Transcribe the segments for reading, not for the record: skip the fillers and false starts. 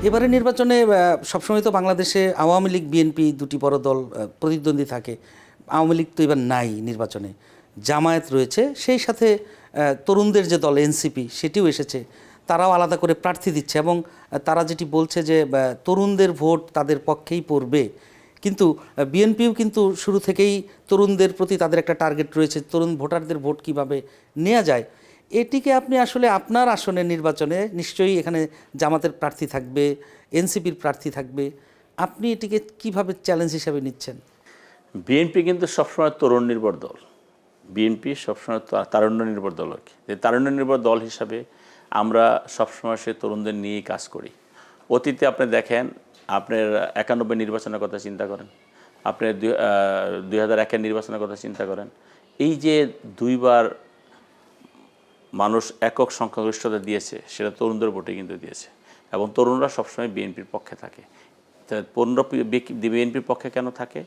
এবারে নির্বাচনে সবসময় তো বাংলাদেশে আওয়ামী লীগ বিএনপি দুটি বড় দল প্রতিদ্বন্দ্বী থাকে। আওয়ামী লীগ তো এবার নাই নির্বাচনে, জামায়াত রয়েছে, সেই সাথে তরুণদের যে দল এনসিপি সেটিও এসেছে। তারাও আলাদা করে প্রার্থী দিচ্ছে এবং তারা যেটি বলছে যে তরুণদের ভোট তাদের পক্ষেই পড়বে। কিন্তু বিএনপিও কিন্তু শুরু থেকেই তরুণদের প্রতি তাদের একটা টার্গেট রয়েছে, তরুণ ভোটারদের ভোট কিভাবে নেওয়া যায়। এটিকে আপনি আসলে আপনার আসনের নির্বাচনে নিশ্চয়ই এখানে জামাতের প্রার্থী থাকবে, এনসিপির প্রার্থী থাকবে, আপনি এটিকে কিভাবে চ্যালেঞ্জ হিসাবে নিচ্ছেন? বিএনপি কিন্তু সবসময় তরুণ নির্ভর দল। বিএনপি সবসময় তারুণ্য নির্ভর দল আর কি। তারুণ্য নির্ভর দল হিসাবে আমরা সবসময় সে তরুণদের নিয়েই কাজ করি। অতীতে আপনি দেখেন, আপনার 91 নির্বাচনের কথা চিন্তা করেন, আপনি 2001-এর নির্বাচনের কথা চিন্তা করেন। এই যে দুইবার মানুষ একক সংখ্যাগরিষ্ঠতা দিয়েছে, সেটা তরুণদের ভোটে কিন্তু দিয়েছে এবং তরুণরা সবসময় বিএনপির পক্ষে থাকে। তরুণরা বিএনপির পক্ষে কেন থাকে?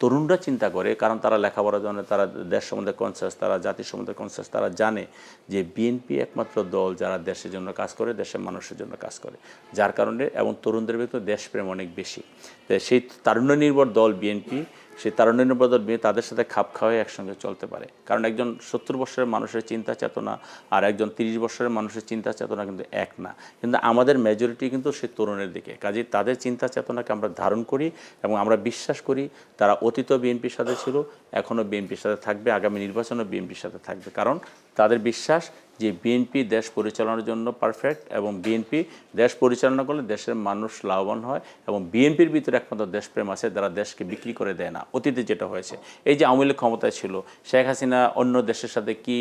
তরুণরা চিন্তা করে, কারণ তারা লেখাপড়া জানে, তারা দেশ সম্বন্ধে কনসাস, তারা জাতির সম্বন্ধে কনসাস, তারা জানে যে বিএনপি একমাত্র দল যারা দেশের জন্য কাজ করে, দেশের মানুষের জন্য কাজ করে, যার কারণে এবং তরুণদের ভিতরে দেশপ্রেম অনেক বেশি। তো সেই তারুণ্য নির্ভর দল বিএনপি, সেই তারুণ্য নির্ভর দল তাদের সাথে খাপ খাওয়াই একসঙ্গে চলতে পারে। কারণ একজন 70 বছরের মানুষের চিন্তা চেতনা আর একজন 30 বছরের মানুষের চিন্তা চেতনা কিন্তু এক না। কিন্তু আমাদের মেজরিটি কিন্তু সেই তরুণের দিকে, কাজেই তাদের চিন্তা চেতনাকে আমরা ধারণ করি এবং আমরা বিশ্বাস করি তারা অতীত বিএনপির সাথে ছিল, এখনও বিএনপির সাথে থাকবে, আগামী নির্বাচনও বিএনপির সাথে থাকবে। কারণ তাদের বিশ্বাস যে বিএনপি দেশ পরিচালনার জন্য পারফেক্ট এবং বিএনপি দেশ পরিচালনা করলে দেশের মানুষ লাভবান হয় এবং বিএনপির ভিতরে একমাত্র দেশপ্রেম আছে, যারা দেশকে বিক্রি করে দেয় না। অতীতে যেটা হয়েছে, এই যে আওয়ামী লীগ ক্ষমতায় ছিল, শেখ হাসিনা অন্য দেশের সাথে কি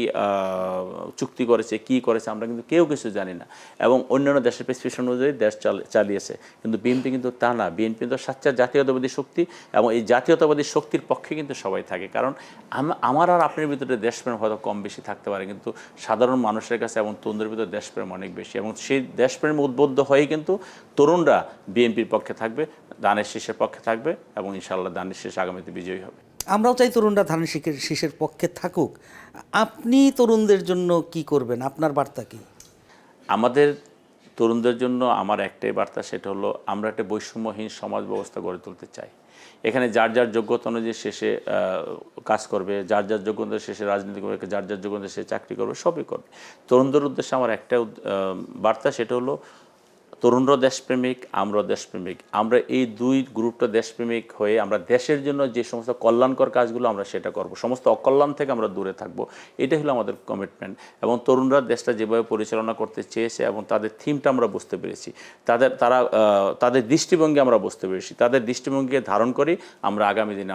চুক্তি করেছে, কি করেছে আমরা কিন্তু কেউ কিছু জানি না এবং অন্যান্য দেশের প্রেসক্রিপশন অনুযায়ী দেশ চালিয়েছে। কিন্তু বিএনপি কিন্তু তা না। বিএনপি কিন্তু সাচ্চা জাতীয়তাবাদী শক্তি এবং এই জাতীয়তাবাদী শক্তির পক্ষে কিন্তু সবাই থাকে। কারণ আমার আর আপনার ভিতরে দেশপ্রেম হয়তো কম বেশি থাকতে পারে, কিন্তু সাধারণ মানুষের কাছে এবং তরুণদের ভিতরে দেশপ্রেম অনেক বেশি এবং সেই দেশপ্রেম উদ্বুদ্ধ হয়ে কিন্তু তরুণরা বিএনপির পক্ষে থাকবে, ধানের শীষের পক্ষে থাকবে এবং ইনশাআল্লাহ ধানের শীষ আগামীতে বিজয়ী হবে। আমরাও চাই তরুণরা ধানের শীষের পক্ষে থাকুক। আপনি তরুণদের জন্য কি করবেন? আপনার বার্তা কি? আমাদের তরুণদের জন্য আমার একটাই বার্তা, সেটা হলো আমরা একটা বৈষম্যহীন সমাজ ব্যবস্থা গড়ে তুলতে চাই। এখানে যার যার যোগ্যতা অনুযায়ী শেষে কাজ করবে, যার যার যোগ্যতা শেষে রাজনীতি করবে, যার যার যোগ্যতা সে চাকরি করবে, সবই করবে। তরুণদের উদ্দেশ্যে আমার একটা বার্তা, সেটা হলো তরুণরা দেশপ্রেমিক, আমরাও দেশপ্রেমিক। আমরা এই দুই গ্রুপটা দেশপ্রেমিক হয়ে আমরা দেশের জন্য যে সমস্ত কল্যাণকর কাজগুলো আমরা সেটা করব, সমস্ত অকল্যাণ থেকে আমরা দূরে থাকব। এটাই হলো আমাদের কমিটমেন্ট। এবং তরুণরা দেশটা যেভাবে পরিচালনা করতে চেয়েছে এবং তাদের থিমটা আমরা বুঝতে পেরেছি, তাদের দৃষ্টিভঙ্গি আমরা বুঝতে পেরেছি, তাদের দৃষ্টিভঙ্গি ধারণ করি আমরা আগামী দিনে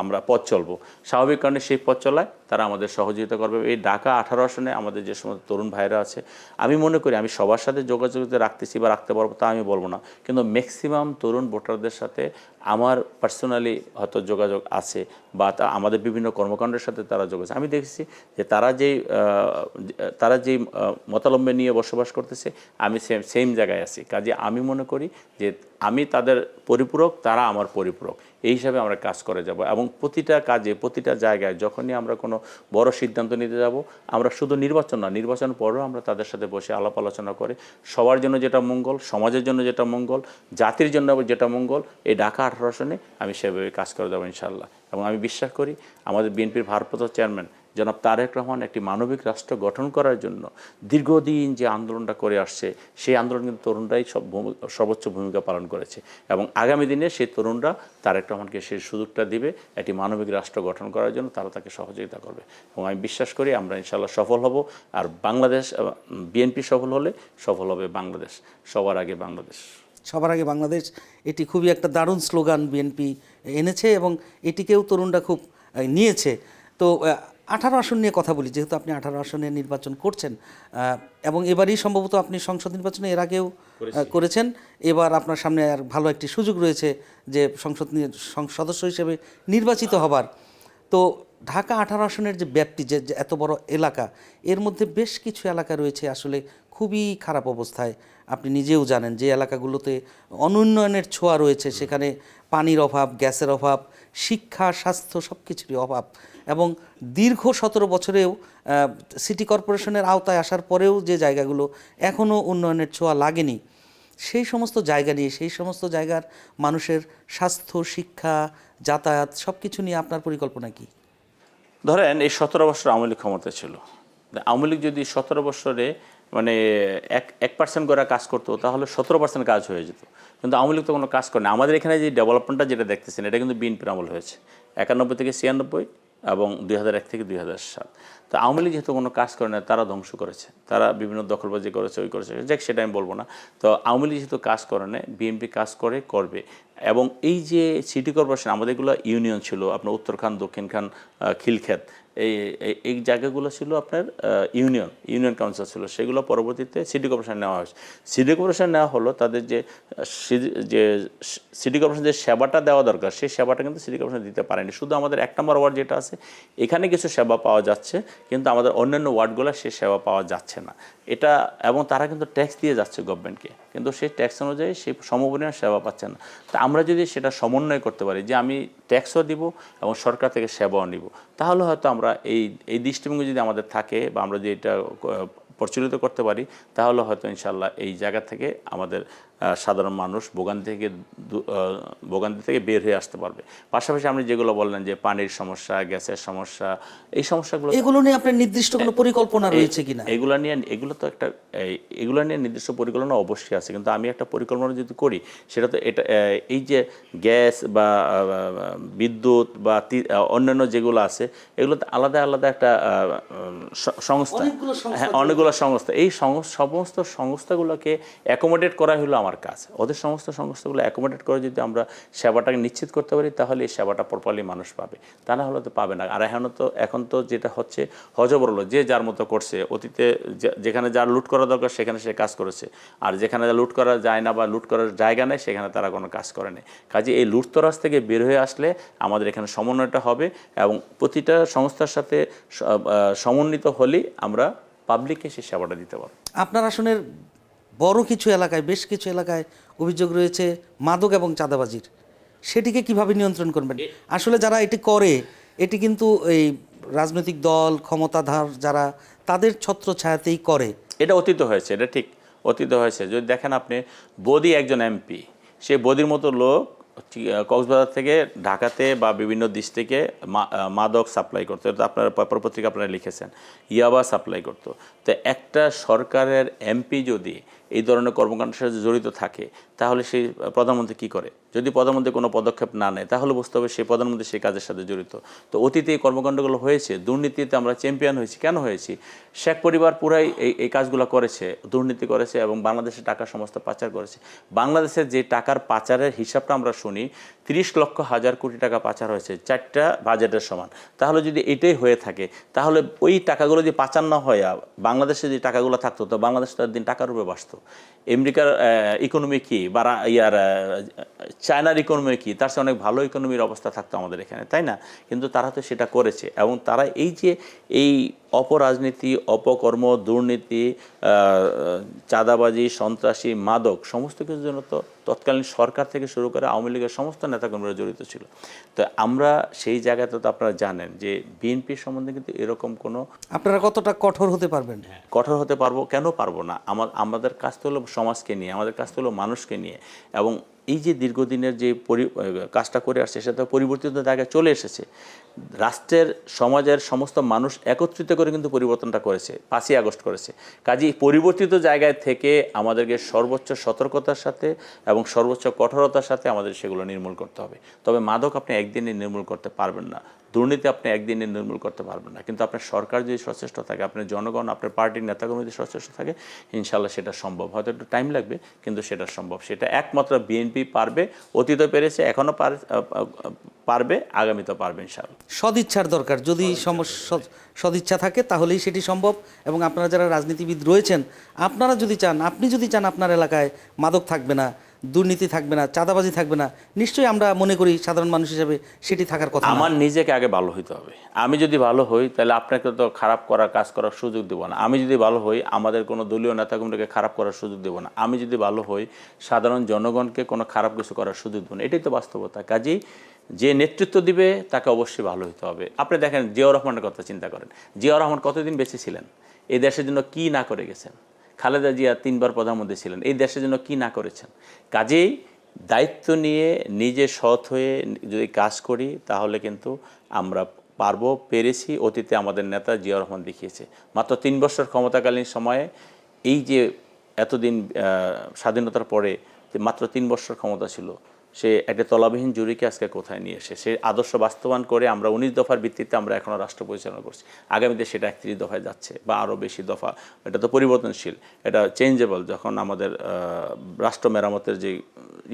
আমরা পথ চলবো। স্বাভাবিক কারণে সেই পথ চলায় তারা আমাদের সহযোগিতা করবে। এই ঢাকা 18 আসনে আমাদের যে সমস্ত তরুণ ভাইরা আছে, আমি মনে করি আমি সবার সাথে যোগাযোগ রাখতেছি বা রাখতে পারবো তা আমি বলবো না, কিন্তু ম্যাক্সিমাম তরুণ ভোটারদের সাথে আমার পার্সোনালি হয়তো যোগাযোগ আছে বা আমাদের বিভিন্ন কর্মকাণ্ডের সাথে তারা যোগাযোগ। আমি দেখেছি যে তারা যেই মতাবলম্বন নিয়ে বসবাস করতেছে, আমি সেম জায়গায় আছি। কাজে আমি মনে করি যে আমি তাদের পরিপূরক, তারা আমার পরিপূরক, এই হিসাবে আমরা কাজ করে যাব। এবং প্রতিটা কাজে, প্রতিটা জায়গায় যখনই আমরা কোনো বড় সিদ্ধান্ত নিতে যাব, আমরা শুধু নির্বাচন না, নির্বাচন পরেও আমরা তাদের সাথে বসে আলাপ আলোচনা করে সবার জন্য যেটা মঙ্গল, সমাজের জন্য যেটা মঙ্গল, জাতির জন্য যেটা মঙ্গল, এই ঢাকা 18 আসনে আমি সেভাবে কাজ করে দেবো ইনশাআল্লাহ। এবং আমি বিশ্বাস করি আমাদের বিএনপির ভারপ্রাপ্ত চেয়ারম্যান জনাব তারেক রহমান একটি মানবিক রাষ্ট্র গঠন করার জন্য দীর্ঘদিন যে আন্দোলনটা করে আসছে, সেই আন্দোলন কিন্তু তরুণরাই সর্বোচ্চ ভূমিকা পালন করেছে এবং আগামী দিনে সেই তরুণরা তারেক রহমানকে সেই সুযোগটা দিবে একটি মানবিক রাষ্ট্র গঠন করার জন্য, তারা তাকে সহযোগিতা করবে এবং আমি বিশ্বাস করি আমরা ইনশাআল্লাহ সফল হব। আর বাংলাদেশ, বিএনপি সফল হলে সফল হবে বাংলাদেশ। সবার আগে বাংলাদেশ, সবার আগে বাংলাদেশ, এটি খুবই একটা দারুণ স্লোগান বিএনপি এনেছে এবং এটিকেও তরুণরা খুব নিয়েছে। তো 18 আসন নিয়ে কথা বলি, যেহেতু আপনি 18 আসনে নির্বাচন করছেন এবং এবারই সম্ভবত আপনি সংসদ নির্বাচনে এর আগেও করেছেন, এবার আপনার সামনে আর ভালো একটি সুযোগ রয়েছে যে সংসদ সদস্য হিসেবে নির্বাচিত হবার। তো ঢাকা 18 আসনের যে ব্যাপ্তি, যে এত বড় এলাকা, এর মধ্যে বেশ কিছু এলাকা রয়েছে আসলে খুবই খারাপ অবস্থায়। আপনি নিজেও জানেন যে এলাকাগুলোতে অনুন্নয়নের ছোঁয়া রয়েছে, সেখানে পানির অভাব, গ্যাসের অভাব, শিক্ষা, স্বাস্থ্য সব কিছুরই অভাব এবং দীর্ঘ 17 বছরেও সিটি কর্পোরেশনের আওতায় আসার পরেও যে জায়গাগুলো এখনও উন্নয়নের ছোঁয়া লাগেনি, সেই সমস্ত জায়গা নিয়ে, সেই সমস্ত জায়গার মানুষের স্বাস্থ্য, শিক্ষা, যাতায়াত সব কিছু নিয়ে আপনার পরিকল্পনা কি? ধরেন এই 17 বছর আওয়ামী লীগ ক্ষমতা ছিল, আওয়ামী লীগ যদি 17 বছরে মানে 1% করে কাজ করতো তাহলে 17% কাজ হয়ে যেত, কিন্তু আওয়ামী লীগ তো কোনো কাজ করে না। আমাদের এখানে যে ডেভেলপমেন্টটা যেটা দেখতেছেন এটা কিন্তু বিএনপির আমল হয়েছে 91 থেকে 96 এবং 2001 থেকে 2007। তো আওয়ামী লীগ যেহেতু কোনো কাজ করে না, তারা ধ্বংস করেছে, তারা বিভিন্ন দখলবাজি করেছে, ওই করেছে, যাক সেটা আমি বলবো না। তো আওয়ামী লীগ যেহেতু কাজ করে না, বিএনপি কাজ করে, করবে। এবং এই যে সিটি কর্পোরেশন, আমাদের এগুলো ইউনিয়ন ছিল, আপনার উত্তরখান, দক্ষিণখান, খিলক্ষেত, এই এই জায়গাগুলো ছিল আপনার ইউনিয়ন কাউন্সিল ছিল, সেগুলো পরবর্তীতে সিটি কর্পোরেশন নেওয়া হয়েছে। সিটি কর্পোরেশন নেওয়া হলো, তাদের যে সিটি কর্পোরেশন যে সেবাটা দেওয়া দরকার সেই সেবাটা কিন্তু সিটি কর্পোরেশন দিতে পারেনি। শুধু আমাদের 1 নম্বর ওয়ার্ড যেটা আছে এখানে কিছু সেবা পাওয়া যাচ্ছে, কিন্তু আমাদের অন্যান্য ওয়ার্ডগুলো সেই সেবা পাওয়া যাচ্ছে না। এটা এবং তারা কিন্তু ট্যাক্স দিয়ে যাচ্ছে গভর্নমেন্টকে, কিন্তু সেই ট্যাক্স অনুযায়ী সেই সমপরিমাণ সেবা পাচ্ছে না। তা আমরা যদি সেটা সমন্বয় করতে পারি যে আমি ট্যাক্সও দিব এবং সরকার থেকে সেবাও নিব, তাহলে হয়তো আমরা এই দৃষ্টিভঙ্গি যদি আমাদের থাকে বা আমরা যদি এটা প্রচলিত করতে পারি, তাহলে হয়তো ইনশাল্লাহ এই জায়গা থেকে আমাদের সাধারণ মানুষ ভোগান্তি থেকে বের হয়ে আসতে পারবে। পাশাপাশি আপনি যেগুলো বললেন যে পানির সমস্যা, গ্যাসের সমস্যা, এই সমস্যাগুলো, এগুলো নিয়ে আপনার নির্দিষ্ট কোনো পরিকল্পনা রয়েছে কিনা? এগুলো নিয়ে নির্দিষ্ট পরিকল্পনা অবশ্যই আছে, কিন্তু আমি একটা পরিকল্পনা যদি করি সেটা তো এটা এই যে গ্যাস বা বিদ্যুৎ বা অন্যান্য যেগুলো আছে এগুলো তো আলাদা আলাদা একটা সংস্থা, হ্যাঁ অনেকগুলো সংস্থা। এই সমস্ত সংস্থাগুলোকে অ্যাকোমোডেট করা হলো আমার কাজ। ওদের সমস্ত সংস্থাগুলো অ্যাকোমোডেট করে যদি আমরা সেবাটাকে নিশ্চিত করতে পারি, তাহলে এই সেবাটা প্রপারলি মানুষ পাবে, তা না হলে তো পাবে না। আর এখন তো যেটা হচ্ছে হজবরল, যে যার মতো করছে। অতীতে যেখানে যার লুট করা দরকার সেখানে সে কাজ করেছে, আর যেখানে লুট করা যায় না বা লুট করার জায়গা নেই সেখানে তারা কোনো কাজ করেনি। কাজে এই লুটতরাজ থেকে বের হয়ে আসলে আমাদের এখানে সমন্বয়টা হবে এবং প্রতিটা সংস্থার সাথে সমন্বিত হলেই আমরা পাবলিককে সেই সেবাটা দিতে পারবো। আপনার আসনের বড় কিছু এলাকায়, বেশ কিছু এলাকায় অভিযোগ রয়েছে মাদক এবং চাঁদাবাজির, সেটিকে কিভাবে নিয়ন্ত্রণ করবেন? আসলে যারা এটি করে, এটি কিন্তু এই রাজনৈতিক দল, ক্ষমতাধর যারা, তাদের ছত্রছায়াতেই করে। এটা অতীত হয়েছে, এটা ঠিক অতীত হয়েছে। যদি দেখেন আপনি, বদি একজন এমপি, সে বদির মতো লোক কক্সবাজার থেকে ঢাকাতে বা বিভিন্ন দেশ থেকে মাদক সাপ্লাই করতো। এটা আপনার পেপার পত্রিকা আপনারা লিখেছেন, ইয়াবা সাপ্লাই করতো। তো একটা সরকারের এমপি যদি এই ধরনের কর্মকাণ্ডের সাথে জড়িত থাকে, তাহলে সেই প্রধানমন্ত্রী কী করে? যদি প্রধানমন্ত্রী কোনো পদক্ষেপ না নেয়, তাহলে বুঝতে হবে সেই প্রধানমন্ত্রী সেই কাজের সাথে জড়িত। তো অতীতে এই কর্মকাণ্ডগুলো হয়েছে, দুর্নীতিতে আমরা চ্যাম্পিয়ন হয়েছি। কেন হয়েছি? শেখ পরিবার পুরাই এই কাজগুলো করেছে, দুর্নীতি করেছে এবং বাংলাদেশের টাকা সমস্ত পাচার করেছে। বাংলাদেশের যে টাকার পাচারের হিসাবটা আমরা শুনি, 30 লক্ষ হাজার কোটি টাকা পাচার হয়েছে, 4টা বাজেটের সমান। তাহলে যদি এটাই হয়ে থাকে, তাহলে ওই টাকাগুলো যদি পাচার না হয়, বাংলাদেশে যে টাকাগুলো থাকতো, তো বাংলাদেশ তো একদিন টাকার উপরে বাসতো। আমেরিকার ইকোনমি কি বা চায়নার ইকোনমি কি, তার চেয়ে অনেক ভালো ইকোনমির অবস্থা থাকতো আমাদের এখানে, তাই না? কিন্তু তারা তো সেটা করেছে এবং তারা এই অপরাজনীতি, অপকর্ম, দুর্নীতি, চাঁদাবাজি, সন্ত্রাসী, মাদক সমস্ত কিছুর জন্য তো তৎকালীন সরকার থেকে শুরু করে আওয়ামী লীগের সমস্ত নেতাকর্মীরা জড়িত ছিল। তো আমরা সেই জায়গাতে তো আপনারা জানেন যে বিএনপির সম্বন্ধে কিন্তু এরকম কোনো, আপনারা কতটা কঠোর হতে পারবেন? কঠোর হতে পারবো, কেন পারবো না? আমাদের কাজ তো হলো সমাজকে নিয়ে, আমাদের কাজ তো হলো মানুষকে নিয়ে। এবং এই যে দীর্ঘদিনের যে কাজটা করে আসছে সেটা পরিবর্তিত জায়গায় চলে এসেছে। রাষ্ট্রের, সমাজের সমস্ত মানুষ একত্রিত করে কিন্তু পরিবর্তনটা করেছে, 5ই আগস্ট করেছে। কাজেই পরিবর্তিত জায়গায় থেকে আমাদেরকে সর্বোচ্চ সতর্কতার সাথে এবং সর্বোচ্চ কঠোরতার সাথে আমাদের সেগুলো নির্মূল করতে হবে। তবে মাদক আপনি একদিনে নির্মূল করতে পারবেন না, দুর্নীতি আপনি একদিনে নির্মূল করতে পারবেন না, কিন্তু আপনার সরকার যদি সচেষ্ট থাকে, আপনার জনগণ, আপনার পার্টির নেতাকর্মী যদি সচেষ্ট থাকে, ইনশাল্লাহ সেটা সম্ভব। হয়তো একটু টাইম লাগবে, কিন্তু সেটা সম্ভব। সেটা একমাত্র বিএনপি পারবে, অতীতে পেরেছে, এখনও পারবে, আগামীতেও পারবে ইনশাল্লাহ। সদিচ্ছার দরকার। যদি সদিচ্ছা থাকে তাহলেই সেটি সম্ভব। এবং আপনারা যারা রাজনীতিবিদ রয়েছেন, আপনারা যদি চান, আপনি যদি চান আপনার এলাকায় মাদক থাকবে না, দুর্নীতি থাকবে না, চাঁদাবাজি থাকবে না, নিশ্চয়ই আমরা মনে করি সাধারণ মানুষ হিসেবে সেটি থাকার কথা। আমার নিজেকে আগে ভালো হইতে হবে। আমি যদি ভালো হই, তাহলে আপনাকে তো খারাপ করার কাজ করার সুযোগ দেবো না। আমি যদি ভালো হই, আমাদের কোনো দলীয় নেতাকর্মীকে খারাপ করার সুযোগ দেবো না। আমি যদি ভালো হই, সাধারণ জনগণকে কোনো খারাপ কিছু করার সুযোগ দেবো না। এটাই তো বাস্তবতা। কাজেই যে নেতৃত্ব দিবে তাকে অবশ্যই ভালো হতে হবে। আপনি দেখেন, জিয়াউর রহমানের কথা চিন্তা করেন। জিয়াউর রহমান কতদিন বেঁচে ছিলেন? এই দেশের জন্য কি না করে গেছেন? খালেদা জিয়া 3বার প্রধানমন্ত্রী ছিলেন, এই দেশের জন্য কি না করেছেন। কাজেই দায়িত্ব নিয়ে নিজে সৎ হয়ে যদি কাজ করি তাহলে কিন্তু আমরা পারবো, পেরেছি। অতীতে আমাদের নেতা জিয়াউর রহমান দেখিয়েছে, মাত্র 3 বছর ক্ষমতাকালীন সময়ে এই যে এতদিন স্বাধীনতার পরে যে মাত্র 3 বছর ক্ষমতা ছিল, সে একটা তলাবিহীন জুরিকে আজকে কোথায় নিয়ে এসে সে আদর্শ বাস্তবায়ন করে আমরা 19 দফার ভিত্তিতে আমরা এখনও রাষ্ট্র পরিচালনা করছি। আগামীতে সেটা 31 দফায় যাচ্ছে বা আরও বেশি দফা। এটা তো পরিবর্তনশীল, এটা চেঞ্জেবল যখন আমাদের রাষ্ট্র মেরামতের যে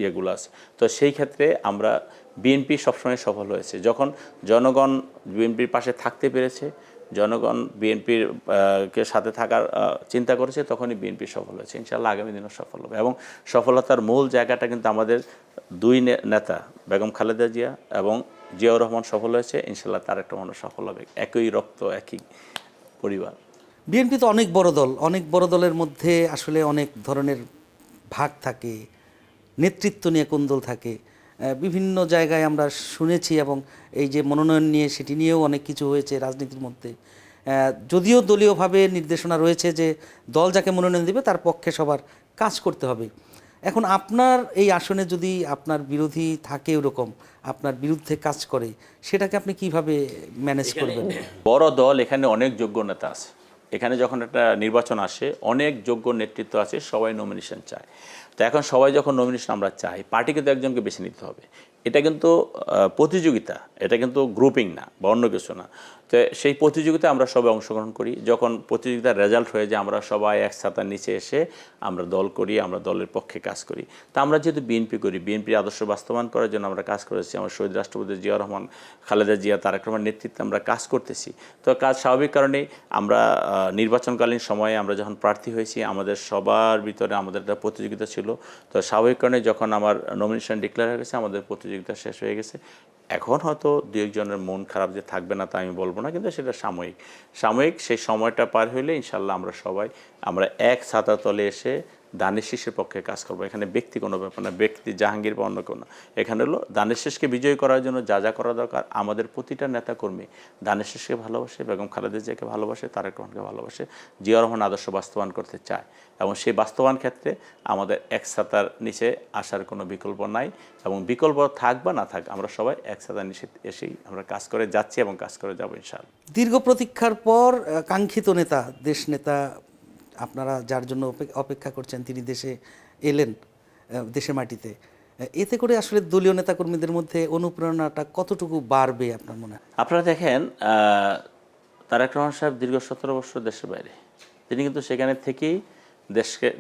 ইয়েগুলো আছে। তো সেই ক্ষেত্রে আমরা বিএনপি সবসময় সফল হয়েছে যখন জনগণ বিএনপির পাশে থাকতে পেরেছে, জনগণ বিএনপির কে সাথে থাকার চিন্তা করেছে, তখনই বিএনপি সফল হয়েছে। ইনশাআল্লাহ আগামী দিনও সফল হবে। এবং সফলতার মূল জায়গাটা কিন্তু আমাদের দুই নেতা বেগম খালেদা জিয়া এবং জিয়াউর রহমান সফল হয়েছে, ইনশাআল্লাহ তারেক রহমানও সফল হবে। একই রক্ত, একই পরিবার। বিএনপি তো অনেক বড় দল, অনেক বড় দলের মধ্যে আসলে অনেক ধরনের ভাগ থাকে, নেতৃত্ব নিয়ে কোন্দল থাকে। বিভিন্ন জায়গায় আমরা শুনেছি এবং এই যে মনোনয়ন নিয়ে সেটি নিয়েও অনেক কিছু হয়েছে রাজনীতির মধ্যে। যদিও দলীয়ভাবে নির্দেশনা রয়েছে যে দল যাকে মনোনয়ন দেবে তার পক্ষে সবার কাজ করতে হবে। এখন আপনার এই আসনে যদি আপনার বিরোধী থাকে, ওরকম আপনার বিরুদ্ধে কাজ করে, সেটাকে আপনি কিভাবে ম্যানেজ করবেন? বড় দল, এখানে অনেক যোগ্য নেতা আছে। এখানে যখন একটা নির্বাচন আসে অনেক যোগ্য নেতৃত্ব আছে, সবাই নমিনেশন চায়। তো এখন সবাই যখন নমিনেশন আমরা চাই, পার্টিকে তো একজনকে বেছে নিতে হবে। এটা কিন্তু প্রতিযোগিতা, এটা কিন্তু গ্রুপিং না বা অন্য কিছু না। তো সেই প্রতিযোগিতায় আমরা সবাই অংশগ্রহণ করি। যখন প্রতিযোগিতার রেজাল্ট হয়ে যায় আমরা সবাই এক ছাতার নিচে এসে আমরা দল করি, আমরা দলের পক্ষে কাজ করি। তা আমরা যেহেতু বিএনপি করি, বিএনপির আদর্শ বাস্তবায়ন করার জন্য আমরা কাজ করেছি। আমার শহীদ রাষ্ট্রপতি জিয়াউর রহমান, খালেদা জিয়া, তারেক রহমান নেতৃত্বে আমরা কাজ করতেছি। তো কাজ স্বাভাবিক কারণেই আমরা নির্বাচনকালীন সময়ে আমরা যখন প্রার্থী হয়েছি আমাদের সবার ভিতরে আমাদের একটা প্রতিযোগিতা ছিল। তো স্বাভাবিক কারণে যখন আমার নমিনেশন ডিক্লেয়ার হয়ে গেছে আমাদের প্রতিযোগিতা শেষ হয়ে গেছে। এখন হয়তো দু একজনের মন খারাপ যে থাকবে না তা আমি বলবো না, কিন্তু সেটা সাময়িক। সেই সময়টা পার হইলে ইনশাল্লাহ আমরা এক ছাতার তলে এসে দানের শীষের পক্ষে কাজ করবো। এখানে ব্যক্তি কোনো ব্যাপার না, ব্যক্তি জাহাঙ্গীর বা অন্য কোনো। এখানে হলো দানের শীষকে বিজয়ী করার জন্য যা যা করা দরকার আমাদের প্রতিটা নেতাকর্মী দানের শীষকে ভালোবাসে, বেগম খালেদা জিয়াকে ভালোবাসে, তারেক রহমানকে ভালোবাসে, জিয়াউর রহমান আদর্শ বাস্তবায়ন করতে চায়। এবং সেই বাস্তবায়ন ক্ষেত্রে আমাদের এক ছাতার নিচে আসার কোনো বিকল্প নাই। এবং বিকল্প থাক বা না থাক আমরা সবাই এক ছাতার নিচে এসেই আমরা কাজ করে যাচ্ছি এবং কাজ করে যাবো ইনশাআল্লাহ। দীর্ঘ প্রতীক্ষার পর কাঙ্ক্ষিত নেতা, দেশ নেতা, আপনারা যার জন্য অপেক্ষা করছেন তিনি দেশে এলেন, দেশের মাটিতে। এতে করে আসলে দলীয় নেতাকর্মীদের মধ্যে অনুপ্রেরণাটা কতটুকু বাড়বে আপনার মনে হয়? আপনারা দেখেন, তারেক রহমান সাহেব দীর্ঘ 17 বছর দেশের বাইরে, তিনি কিন্তু সেখানে থেকেই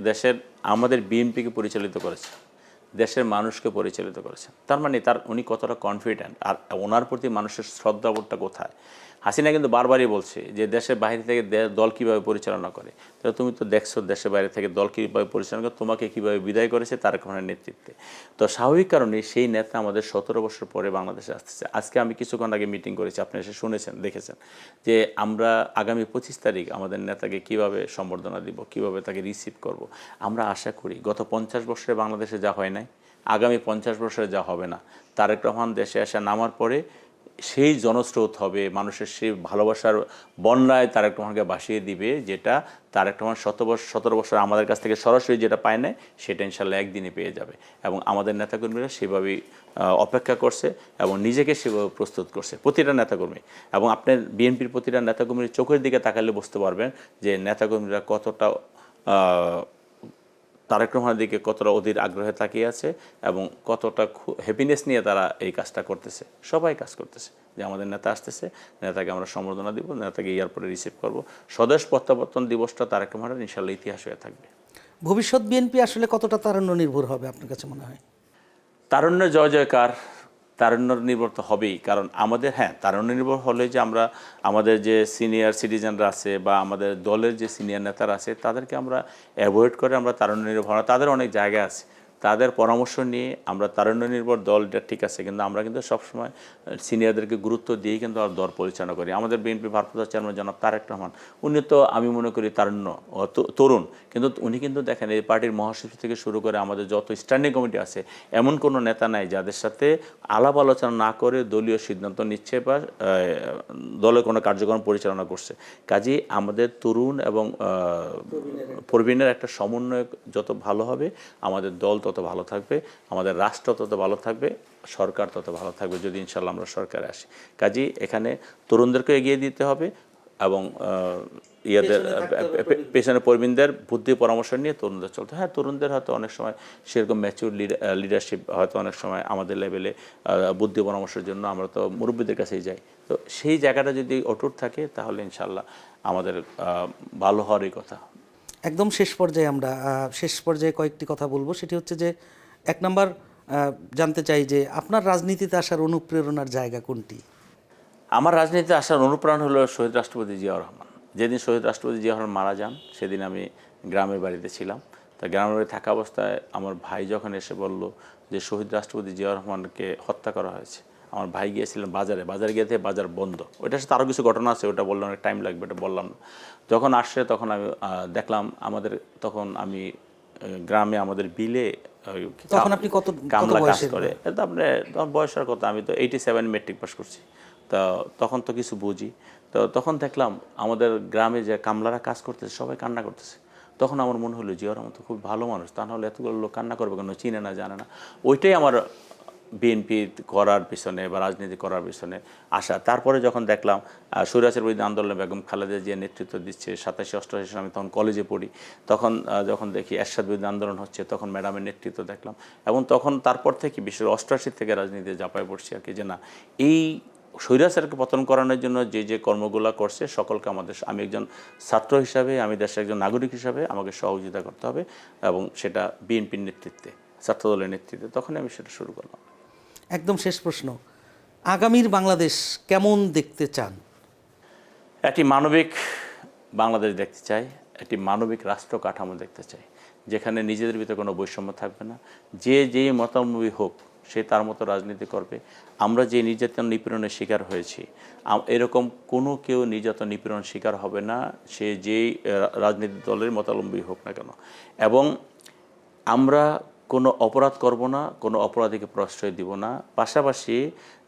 দেশের আমাদের বিএনপিকে পরিচালিত করেছেন, দেশের মানুষকে পরিচালিত করেছেন। তার মানে উনি কতটা কনফিডেন্ট, আর ওনার প্রতি মানুষের শ্রদ্ধাবোধটা কোথায়। হাসিনা কিন্তু বারবারই বলছে যে দেশের বাইরে থেকে দল কীভাবে পরিচালনা করে। তো তুমি তো দেখছো দেশের বাইরে থেকে দল কীভাবে পরিচালনা করে, তোমাকে কীভাবে বিদায় করেছে তারেক রহমানের নেতৃত্বে। তো স্বাভাবিক কারণে সেই নেতা আমাদের 17 বছর পরে বাংলাদেশে আসতেছে। আজকে আমি কিছুক্ষণ আগে মিটিং করেছি, আপনি এসে শুনেছেন, দেখেছেন যে আমরা আগামী 25 তারিখ আমাদের নেতাকে কিভাবে সম্বর্ধনা দিব, কিভাবে তাকে রিসিভ করব। আমরা আশা করি গত 50 বছরে বাংলাদেশে যা হয় নাই, আগামী 50 বছরে যা হবে না। তারেক রহমান দেশে আসা নামার পরে সেই জনস্রোত হবে, মানুষের সেই ভালোবাসার বন্যায় তারেক রহমানকে ভাসিয়ে দিবে, যেটা তারেক রহমান 17 বছর আমাদের কাছ থেকে সরাসরি যেটা পায় না সেটা ইনশাল্লাহ একদিনে পেয়ে যাবে। এবং আমাদের নেতাকর্মীরা সেভাবেই অপেক্ষা করছে এবং নিজেকে সেভাবে প্রস্তুত করছে, প্রতিটা নেতাকর্মী। এবং আপনার বিএনপির প্রতিটা নেতাকর্মীর চোখের দিকে তাকালে বুঝতে পারবেন যে নেতাকর্মীরা কতটা তারেক রহমানের দিকে কতটা অধীর আগ্রহে তাকিয়ে আছে এবং কতটা হ্যাপিনেস নিয়ে তারা এই কাজটা করতেছে। সবাই কাজ করতেছে যে আমাদের নেতা আসতেছে, নেতাকে আমরা সম্বর্ধনা দিব, নেতাকে এয়ারপোর্টে রিসিভ করব। স্বদেশ প্রত্যাবর্তন দিবসটা তারেক রহমানের ইনশাল্লাহ ইতিহাস হয়ে থাকবে। ভবিষ্যৎ বিএনপি আসলে কতটা তারুণ্য নির্ভর হবে আপনার কাছে মনে হয়? তারুণ্যের জয় জয়কার, তারুণ্য নির্ভর তো হবেই। কারণ আমাদের তারুণ্য নির্ভর হলে যে আমরা আমাদের যে সিনিয়র সিটিজেনরা আছে বা আমাদের দলের যে সিনিয়র নেতারা আছে তাদেরকে আমরা অ্যাভয়েড করে আমরা তারুণ্য নির্ভর, তাদের অনেক জায়গা আছে। তাদের পরামর্শ নিয়ে আমরা তারুণ্য নির্ভর দলটা ঠিক আছে, কিন্তু আমরা কিন্তু সবসময় সিনিয়রদেরকে গুরুত্ব দিয়েই কিন্তু আমরা দল পরিচালনা করি। আমাদের বিএনপি ভারপ্রাপ্ত চেয়ারম্যান জনাব তারেক রহমান, উনি তো আমি মনে করি তারুণ্য তরুণ, কিন্তু উনি কিন্তু দেখেন এই পার্টির মহাসচিব থেকে শুরু করে আমাদের যত স্ট্যান্ডিং কমিটি আছে এমন কোনো নেতা নাই যাদের সাথে আলাপ আলোচনা না করে দলীয় সিদ্ধান্ত নিচ্ছে বা দলের কোনো কার্যক্রম পরিচালনা করছে। কাজেই আমাদের তরুণ এবং প্রবীণের একটা সমন্বয় যত ভালো হবে আমাদের দল তত ভালো থাকবে, আমাদের রাষ্ট্র তত ভালো থাকবে, সরকার তত ভালো থাকবে যদি ইনশাল্লাহ আমরা সরকারে আসি। কাজেই এখানে তরুণদেরকে এগিয়ে দিতে হবে এবং পেছনে প্রবীণদের বুদ্ধি পরামর্শ নিয়ে তরুণদের চলতে। হ্যাঁ, তরুণদের হয়তো অনেক সময় সেরকম ম্যাচিউর লিডারশিপ হয়তো অনেক সময় আমাদের লেভেলে বুদ্ধি পরামর্শের জন্য আমরা তো মুরব্বীদের কাছেই যাই। তো সেই জায়গাটা যদি অটুট থাকে তাহলে ইনশাল্লাহ আমাদের ভালো হওয়ারই কথা। একদম শেষ পর্যায়ে কয়েকটি কথা বলবো, সেটি হচ্ছে যে 1 নাম্বার জানতে চাই যে আপনার রাজনীতিতে আসার অনুপ্রেরণার জায়গা কোনটি? আমার রাজনীতিতে আসার অনুপ্রেরণা হলো শহীদ রাষ্ট্রপতি জিয়াউর রহমান। যেদিন শহীদ রাষ্ট্রপতি জিয়াউর রহমান মারা যান সেদিন আমি গ্রামের বাড়িতে ছিলাম। তা গ্রামের বাড়ি থাকা অবস্থায় আমার ভাই যখন এসে বলল যে শহীদ রাষ্ট্রপতি জিয়াউর রহমানকে হত্যা করা হয়েছে, আমার ভাই গিয়েছিলেন বাজারে গিয়ে থেকে বাজার বন্ধ। ওইটার সাথে আরও কিছু ঘটনা আছে, ওটা বললাম অনেক টাইম লাগবে, ওটা বললাম না। যখন আসছে তখন আমি দেখলাম তখন আমি গ্রামে আমাদের বিলে তখন আপনি কত কামলা কাজ করে। এটা আপনি তখন বয়সের কথা, আমি তো 87 মেট্রিক পাস করছি। তো তখন তো কিছু বুঝি। তো তখন দেখলাম আমাদের গ্রামে যে কামলারা কাজ করতেছে সবাই কান্না করতেছে। তখন আমার মনে হলো জিয়াউর রহমান তো খুব ভালো মানুষ, তা নাহলে এতগুলো লোক কান্না করবে কেন, চিনে না জানে না। ওইটাই আমার বিএনপি করার পিছনে বা রাজনীতি করার পিছনে আসা। তারপরে যখন দেখলাম স্বৈরাচার বিরোধী আন্দোলনে বেগম খালেদা জিয়া নেতৃত্ব দিচ্ছে, 87-88 সালে আমি তখন কলেজে পড়ি, তখন যখন দেখি এরশাদ বিরোধী আন্দোলন হচ্ছে তখন ম্যাডামের নেতৃত্ব দেখলাম, এবং তখন তারপর থেকে বিশেষ 88 থেকে রাজনীতিতে ঝাঁপায় পড়ছি আর কি, যে না এই স্বৈরাচারকে পতন করানোর জন্য যে কর্মগুলো করছে সকলকে আমি একজন ছাত্র হিসাবে, আমি দেশের একজন নাগরিক হিসাবে আমাকে সহযোগিতা করতে হবে, এবং সেটা বিএনপির নেতৃত্বে, ছাত্রদলের নেতৃত্বে। তখনই আমি সেটা শুরু করলাম। একদম শেষ প্রশ্ন, আগামীর বাংলাদেশ কেমন দেখতে চান? একটি মানবিক বাংলাদেশ দেখতে চাই, একটি মানবিক রাষ্ট্র কাঠামো দেখতে চাই, যেখানে নিজেদের ভিতরে কোনো বৈষম্য থাকবে না, যে যেই মতামতী হোক সে তার মতো রাজনীতি করবে। আমরা যে নির্যাতন নিপীড়নের শিকার হয়েছি, এরকম কোনো কেউ নির্যাতন নিপীড়ন শিকার হবে না, সে যেই রাজনীতি দলের মতাবলম্বী হোক না কেন। এবং আমরা কোনো অপরাধ করব না, কোনো অপরাধীকে প্রশ্রয় দিব না। পাশাপাশি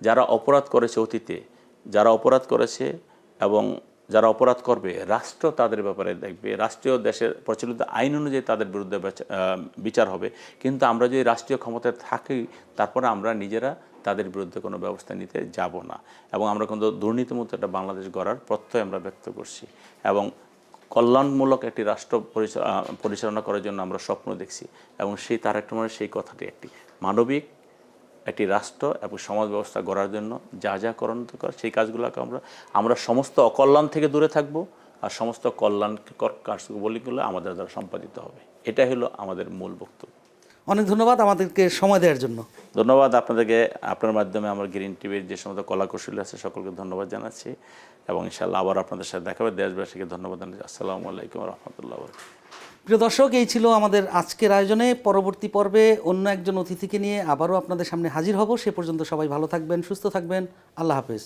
যারা অপরাধ করেছে অতীতে, যারা অপরাধ করেছে এবং যারা অপরাধ করবে, রাষ্ট্র তাদের ব্যাপারে দেখবে, রাষ্ট্রীয় দেশের প্রচলিত আইন অনুযায়ী তাদের বিরুদ্ধে বিচার হবে। কিন্তু আমরা যদি রাষ্ট্রীয় ক্ষমতায় থাকি তারপরে আমরা নিজেরা তাদের বিরুদ্ধে কোনো ব্যবস্থা নিতে যাব না। এবং আমরা কিন্তু দুর্নীতিমুক্ত একটা বাংলাদেশ গড়ার প্রত্যয় আমরা ব্যক্ত করছি, এবং কল্যাণমূলক একটি রাষ্ট্র পরিচালনা করার জন্য আমরা স্বপ্ন দেখছি। এবং তার একটা সেই কথাটি একটি মানবিক একটি রাষ্ট্র এবং সমাজ ব্যবস্থা গড়ার জন্য যা যা করণীয় সেই কাজগুলোকে আমরা সমস্ত অকল্যাণ থেকে দূরে থাকব, আর সমস্ত কল্যাণকর কাজগুলো আমাদের দ্বারা সম্পাদিত হবে। এটাই হলো আমাদের মূল বক্তব্য। অনেক ধন্যবাদ আমাদেরকে সময় দেওয়ার জন্য। ধন্যবাদ আপনাদেরকে, আপনার মাধ্যমে আমার গ্রিন টিভির যে সমস্ত কলাকৌশলী আছে সকলকে ধন্যবাদ জানাচ্ছি, এবং ইনশাআল্লাহ আবার আপনাদের সাথে দেখা হবে। দেশবাসীকে ধন্যবাদ জানাচ্ছি। আসসালামু আলাইকুম রহমতুল্লাহ। প্রিয় দর্শক, এই ছিল আমাদের আজকের আয়োজনে। পরবর্তী পর্বে অন্য একজন অতিথিকে নিয়ে আবারও আপনাদের সামনে হাজির হব। সে পর্যন্ত সবাই ভালো থাকবেন, সুস্থ থাকবেন। আল্লাহ হাফেজ।